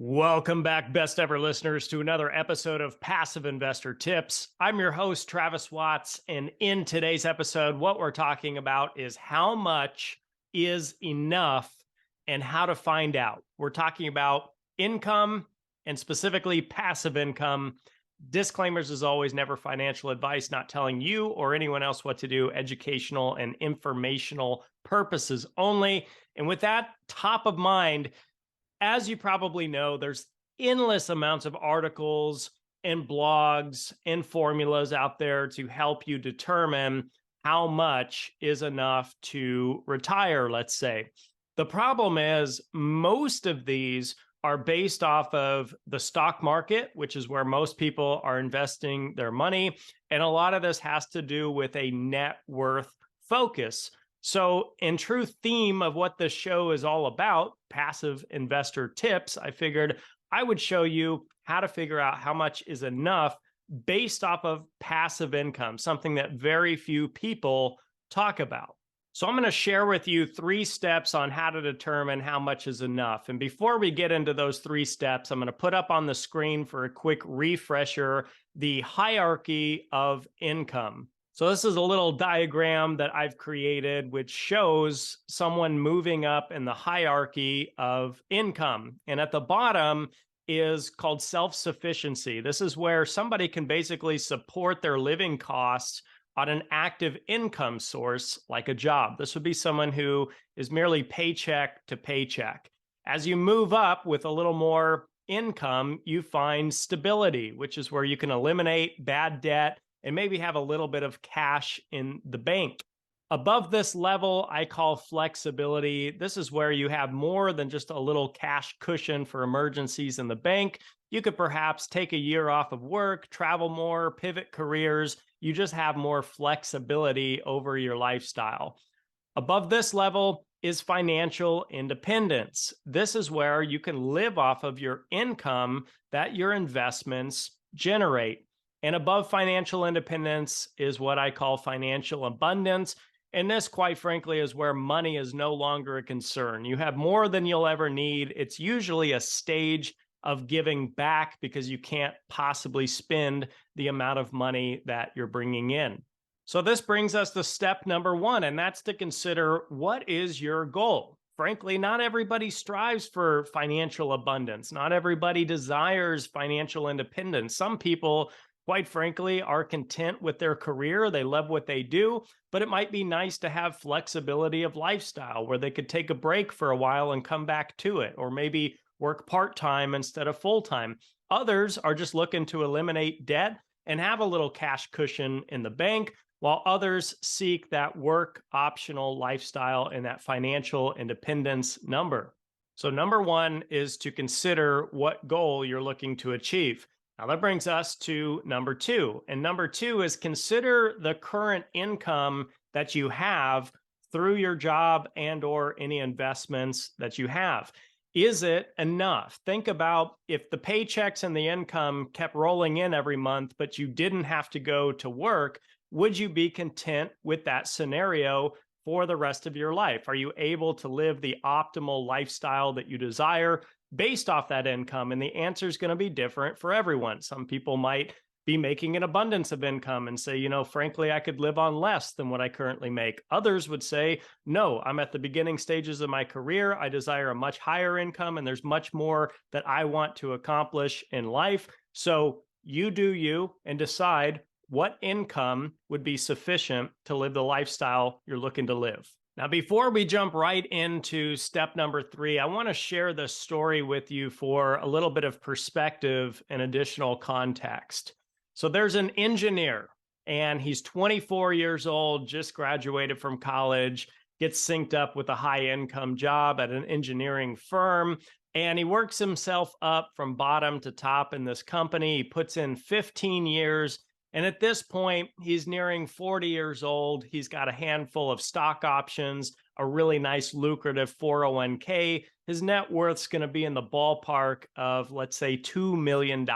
Welcome back, best ever listeners, to another episode of Passive Investor Tips. I'm your host, Travis Watts, and in today's episode, what we're talking about is how much is enough and how to find out. We're talking about income and specifically passive income. Disclaimers, as always, never financial advice, not telling you or anyone else what to do, educational and informational purposes only. And with that top of mind, as you probably know, there's endless amounts of articles and blogs and formulas out there to help you determine how much is enough to retire, let's say. The problem is most of these are based off of the stock market, which is where most people are investing their money. And a lot of this has to do with a net worth focus. So in true theme of what this show is all about, passive investor tips, I figured I would show you how to figure out how much is enough based off of passive income, something that very few people talk about. So I'm going to share with you 3 steps on how to determine how much is enough. And before we get into those 3 steps, I'm going to put up on the screen for a quick refresher the hierarchy of income. So this is a little diagram that I've created, which shows someone moving up in the hierarchy of income. And at the bottom is called self-sufficiency. This is where somebody can basically support their living costs on an active income source like a job. This would be someone who is merely paycheck to paycheck. As you move up with a little more income, you find stability, which is where you can eliminate bad debt and maybe have a little bit of cash in the bank. Above this level, I call flexibility. This is where you have more than just a little cash cushion for emergencies in the bank. You could perhaps take a year off of work, travel more, pivot careers. You just have more flexibility over your lifestyle. Above this level is financial independence. This is where you can live off of your income that your investments generate. And above financial independence is what I call financial abundance. And this, quite frankly, is where money is no longer a concern. You have more than you'll ever need. It's usually a stage of giving back because you can't possibly spend the amount of money that you're bringing in. So this brings us to step number 1, and that's to consider, what is your goal? Frankly, not everybody strives for financial abundance. Not everybody desires financial independence. Some people, quite frankly, are content with their career. They love what they do, but it might be nice to have flexibility of lifestyle where they could take a break for a while and come back to it, or maybe work part-time instead of full-time. Others are just looking to eliminate debt and have a little cash cushion in the bank, while others seek that work optional lifestyle and that financial independence number. So number 1 is to consider what goal you're looking to achieve. Now that brings us to number 2. And number 2 is consider the current income that you have through your job and or any investments that you have. Is it enough? Think about if the paychecks and the income kept rolling in every month, but you didn't have to go to work, would you be content with that scenario for the rest of your life? Are you able to live the optimal lifestyle that you desire based off that income? And the answer is going to be different for everyone. Some people might be making an abundance of income and say, frankly, I could live on less than what I currently make. Others would say, no, I'm at the beginning stages of my career. I desire a much higher income, and there's much more that I want to accomplish in life. So you do you and decide what income would be sufficient to live the lifestyle you're looking to live. Now, before we jump right into step number 3, I want to share this story with you for a little bit of perspective and additional context. So there's an engineer, and he's 24 years old, just graduated from college, gets synced up with a high-income job at an engineering firm, and he works himself up from bottom to top in this company. He puts in 15 years. And at this point, he's nearing 40 years old. He's got a handful of stock options, a really nice lucrative 401k. His net worth's going to be in the ballpark of, let's say, $2 million.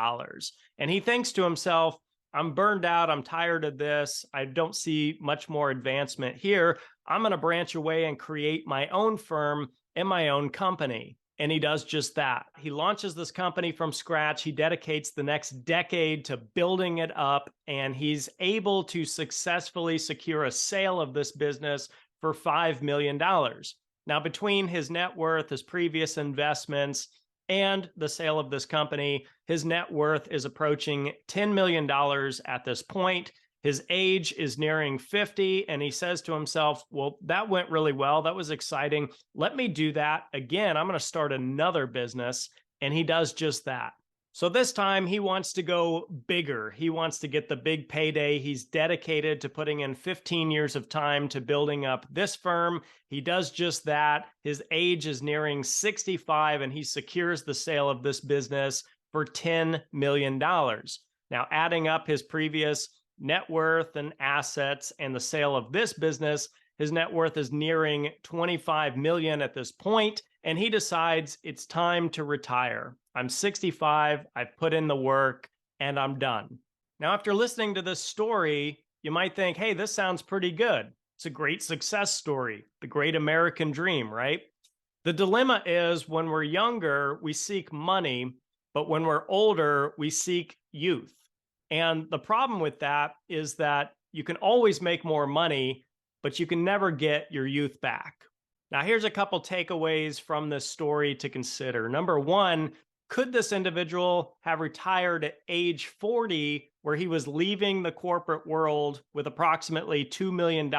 And he thinks to himself, I'm burned out. I'm tired of this. I don't see much more advancement here. I'm going to branch away and create my own firm and my own company. And he does just that. He launches this company from scratch. He dedicates the next decade to building it up, and he's able to successfully secure a sale of this business for $5 million. Now, between his net worth, his previous investments, and the sale of this company, his net worth is approaching $10 million at this point. His age is nearing 50, and he says to himself, well, that went really well. That was exciting. Let me do that again. I'm going to start another business. And he does just that. So this time he wants to go bigger. He wants to get the big payday. He's dedicated to putting in 15 years of time to building up this firm. He does just that. His age is nearing 65, and he secures the sale of this business for $10 million. Now, adding up his previous net worth and assets and the sale of this business, his net worth is nearing 25 million at this point, and he decides it's time to retire. I'm 65, I've put in the work, and I'm done. Now, after listening to this story, you might think, hey, this sounds pretty good. It's a great success story, the great American dream, right? The dilemma is when we're younger, we seek money, but when we're older, we seek youth. And the problem with that is that you can always make more money, but you can never get your youth back. Now, here's a couple takeaways from this story to consider. Number one, could this individual have retired at age 40, where he was leaving the corporate world with approximately $2 million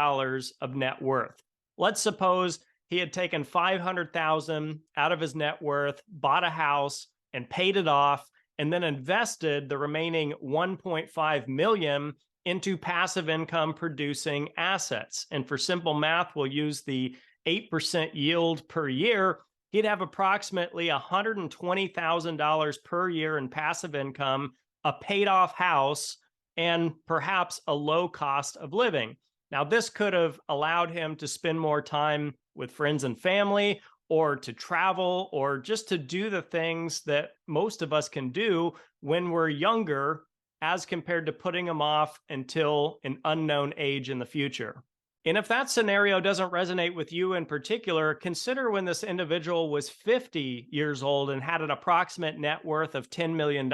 of net worth? Let's suppose he had taken $500,000 out of his net worth, bought a house, and paid it off, and then invested the remaining 1.5 million into passive income producing assets. And for simple math, we'll use the 8% yield per year. He'd have approximately $120,000 per year in passive income, a paid off house, and perhaps a low cost of living. Now, this could have allowed him to spend more time with friends and family, or to travel, or just to do the things that most of us can do when we're younger, as compared to putting them off until an unknown age in the future. And if that scenario doesn't resonate with you in particular, consider when this individual was 50 years old and had an approximate net worth of $10 million.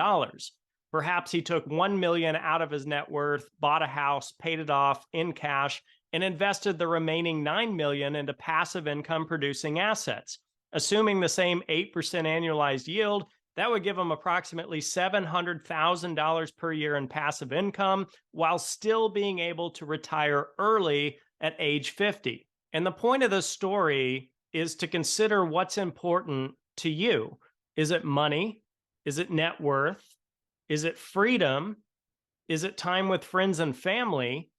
Perhaps he took $1 million out of his net worth, bought a house, paid it off in cash, and invested the remaining $9 million into passive income producing assets. Assuming the same 8% annualized yield, that would give him approximately $700,000 per year in passive income, while still being able to retire early at age 50. And the point of this story is to consider what's important to you. Is it money? Is it net worth? Is it freedom? Is it time with friends and family?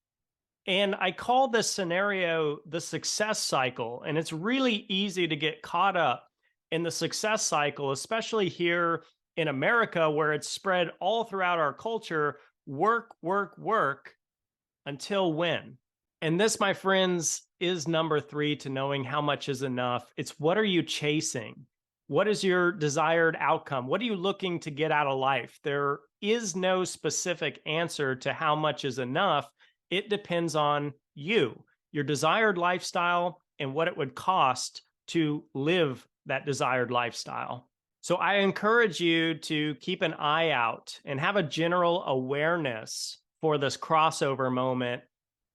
And I call this scenario the success cycle. And it's really easy to get caught up in the success cycle, especially here in America, where it's spread all throughout our culture. Work, work, work until when? And this, my friends, is number 3 to knowing how much is enough. It's what are you chasing? What is your desired outcome? What are you looking to get out of life? There is no specific answer to how much is enough. It depends on you, your desired lifestyle, and what it would cost to live that desired lifestyle. So I encourage you to keep an eye out and have a general awareness for this crossover moment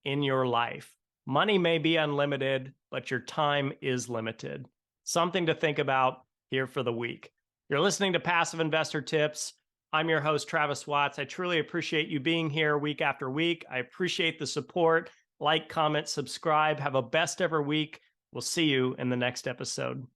in your life. Money may be unlimited, but your time is limited. Something to think about here for the week. You're listening to Passive Investor Tips. I'm your host, Travis Watts. I truly appreciate you being here week after week. I appreciate the support. Like, comment, subscribe. Have a best ever week. We'll see you in the next episode.